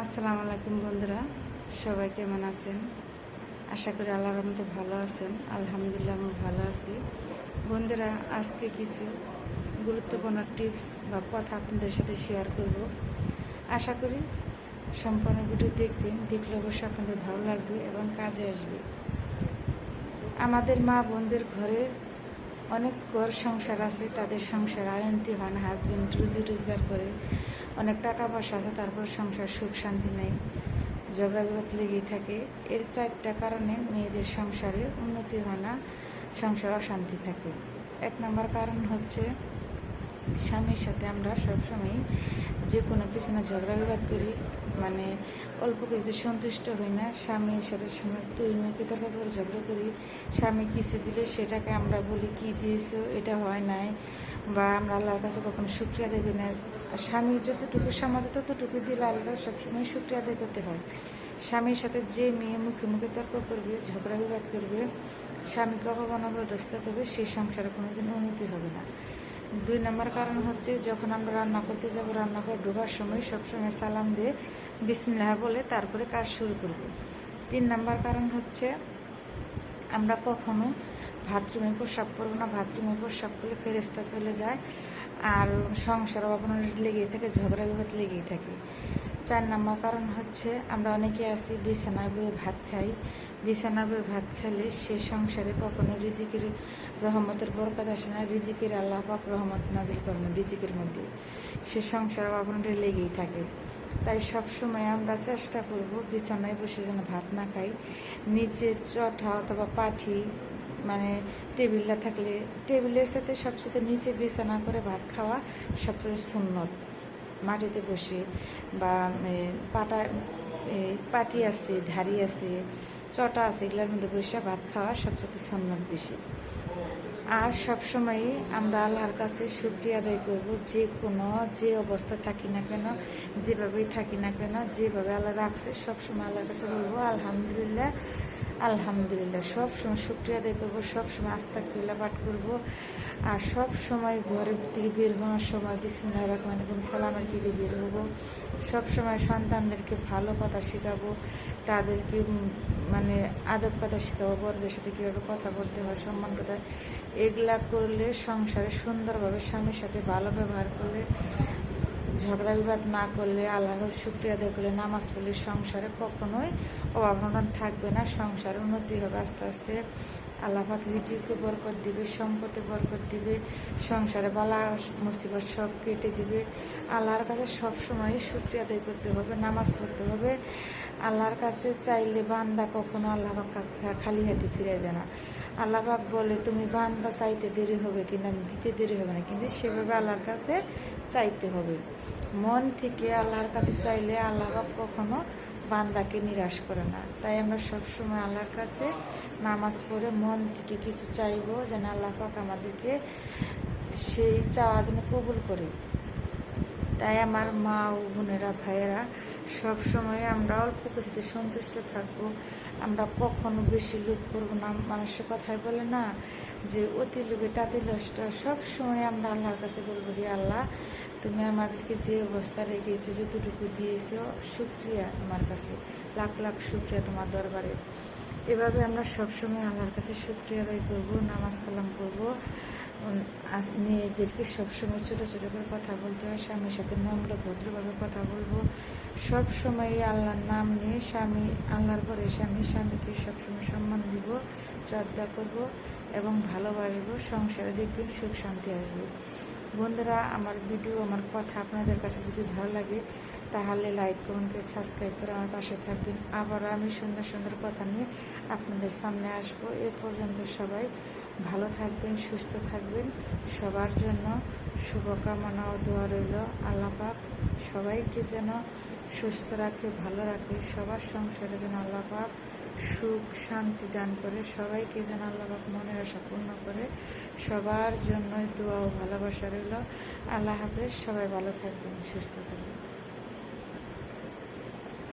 আসসালামু আলাইকুম বন্ধুরা, সবাই কেমন আছেন? আশা করি আল্লাহর রহমতে ভালো আছেন। আলহামদুলিল্লাহ আমি ভালো আছি। বন্ধুরা, আজকে কিছু গুরুত্বপূর্ণ টিপস বা কথা আপনাদের সাথে শেয়ার করব। আশা করি সম্পূর্ণ ভিডিও দেখলে অবশ্যই আপনাদের ভালো লাগবে এবং কাজে আসবে। আমাদের মা বোনদের ঘরে অনেক ঘর সংসার আছে, তাদের সংসার আয়ন্তি হয় না। হাজব্যান্ড রুজি রোজগার করে, অনেক টাকা পয়সা আছে, তারপর সংসার সুখ শান্তি নেই, ঝগড়া বিবাদ লেগেই থাকে। এর 4টা কারণে মেয়েদের সংসারে উন্নতি হয় না, সংসার অশান্তি থাকে। 1 নম্বর কারণ হচ্ছে স্বামীর সাথে আমরা সবসময় যে কোনো কিছু না ঝগড়া বিবাদ করি, মানে অল্প কিছুতে সন্তুষ্ট হই না। স্বামীর সাথে সময় তুই মেয়েকে তর্ক করে ঝগড়া করি। স্বামী কিছু দিলে সেটাকে আমরা বলি কি দিয়েছো, এটা হয় নাই, বা আমরা আল্লাহর কাছে কখনো শুকরিয়া দেবে না। স্বামীর যতটুকু সামর্থ্য ততটুকু দিলে আল্লাহ সবসময় শুকরিয়া আদায় করতে হয়। স্বামীর সাথে যে মেয়ে মুখে মুখে তর্ক করবে, ঝগড়া বিবাদ করবে, স্বামীকে অপমান অবদস্ত করবে, সেই সংসারে কোনোদিন উন্নতি হবে না। 2 নম্বর কারণ হচ্ছে যখন আমরা রান্না করতে যাব, রান্না করে ঢোকার সময় সবসময় সালাম দিয়ে বিসমিল্লাহ বলে তারপরে কাজ শুরু করব। 3 নম্বর কারণ হচ্ছে আমরা কখনো বাথরুমে প্রস্রাব করবো না। বাথরুমে প্রস্রাব করলে ফেরেশতা চলে যায়, আর সংসার অবনতি লেগেই থাকে, ঝগড়া বিবাদ লেগেই থাকে। 4 নম্বর কারণ হচ্ছে আমরা অনেকে আছি বিছানায় বয়ে ভাত খাই। বিছানা বয়ে ভাত খেলে সে সংসারে কখনো রিজিকের রহমতের বরকত আসে না। রিজিকের আল্লাহ পাক রহমত নাজিল করেন রিজিকের মধ্যে, সে সংসার অবনতি লেগেই থাকে। তাই সবসময় আমরা চেষ্টা করব বিছানায় বসে যেন ভাত না খাই। নিচে চটা অথবা পাঠি, মানে টেবিলটা থাকলে টেবিলের সাথে সবচেয়ে নিচে বিছানা করে ভাত খাওয়া সবচেয়ে সুন্নত। মাটিতে বসে বা পাটি আছে, ধাড়ি আছে, চটা আছে, এগুলোর মধ্যে বসে ভাত খাওয়া সবচেয়ে সুন্নত বেশি। আর সবসময়ই আমরা আল্লাহর কাছে শুকরিয়া আদায় করব, যে অবস্থা থাকি না কেন, যেভাবেই থাকি না কেন, যেভাবে আল্লাহ রাখছে সবসময় আল্লাহর কাছে বলবো আলহামদুলিল্লাহ আলহামদুলিল্লাহ। সবসময় শুকরিয়া আদায় করবো, সবসময় আস্তাগফিরুল্লাহ পাঠ করব। আর সব সময় ঘরের থেকে বের হওয়ার সময় বিসমিল্লাহির রহমানির রহিম সালামের দিকে বের হবো। সবসময় সন্তানদেরকে ভালো কথা শেখাবো, তাদেরকে মানে আদব কথা শেখাবো, বড়দের সাথে কীভাবে কথা বলতে হয়, সম্মান কথা। এগুলা করলে সংসারে সুন্দরভাবে স্বামীর সাথে ভালো ব্যবহার করলে, ঝগড়া বিবাদ না করলে, আল্লাহর শুকরিয়া আদায় করলে, নামাজ পড়লে সংসারে কখনোই অভাব অনটন থাকবে না। সংসারে উন্নতি হবে আস্তে আস্তে। আল্লাহ পাক রিজিকে বরকত দিবে, সম্পদে বরকত দিবে, সংসারে বালা মুসিবত সব কেটে দিবে। আল্লাহর কাছে সবসময় শুকরিয়া আদায় করতে হবে, নামাজ পড়তে হবে। আল্লাহর কাছে চাইলে বান্দা কখনো আল্লাহ পাক খালি হাতে ফিরাই দেয় না। আল্লাহ পাক বলে তুমি বান্দা চাইতে দেরি হবে কিন্তু আমি দিতে দেরি হবে না, কিন্তু সেভাবে আল্লাহর কাছে চাইতে হবে। মন থেকে আল্লাহর কাছে চাইলে আল্লাহ পাক কখনো বান্দাকে নিরাশ করে না। তাই আমরা সবসময় আল্লাহর কাছে নামাজ পড়ে মন থেকে কিছু চাইবো, যেন আল্লাহ পাক আমাদেরকে সেই চাওয়া যেন কবুল করে। তাই আমার মা ও বোনেরা, ভাইয়েরা, সবসময় আমরা অল্প কিছুতে সন্তুষ্ট থাকবো। আমরা কখনো বেশি লোভ করবো না। মানুষের কথায় বলে না যে অতি লোভে তাতে নষ্ট। সবসময় আমরা আল্লাহর কাছে বলবো, হে আল্লাহ, তুমি আমাদেরকে যে অবস্থা রেখেছো, যতটুকু দিয়েছো, শুকরিয়া তোমার কাছে, লাখ লাখ শুকরিয়া তোমার দরবারে। এভাবে আমরা সবসময় আল্লাহর কাছে শুকরিয়া আদায় করবো, নামাজ কালাম করবো। মেয়েদেরকে সবসময় ছোটো ছোটো করে কথা বলতে হয়, স্বামীর সাথে নম্র ভদ্রভাবে কথা বলবো। সবসময় আল্লাহর নাম নিয়ে স্বামী, আল্লাহর পরে স্বামীকে সবসময় সম্মান দিব, শ্রদ্ধা করব এবং ভালোবাসবো। সংসারে দেখবেন সুখ শান্তি আসবে। বন্ধুরা, আমার ভিডিও, আমার কথা আপনাদের কাছে যদি ভালো লাগে তাহলে লাইক কমেন্ট করে সাবস্ক্রাইব করে আমার পাশে থাকবেন। আবারও আমি সুন্দর সুন্দর কথা নিয়ে আপনাদের সামনে আসবো। এ পর্যন্ত সবাই ভালো থাকবেন, সুস্থ থাকবেন। সবার জন্য শুভকামনা ও দোয়া রইল। আল্লাহ পাক সবাইকে যেন সুস্থ রাখে, ভালো রাখে। সবার সংসারে যেন আল্লাহ পাক সুখ শান্তি দান করে, সবাইকে যেন আল্লাহ পাক মনের আশা পূর্ণ করে। সবার জন্যই দোয়া ও ভালোবাসা রইল। আল্লাহ হাফেজ। সবাই ভালো থাকবেন, সুস্থ থাকবেন।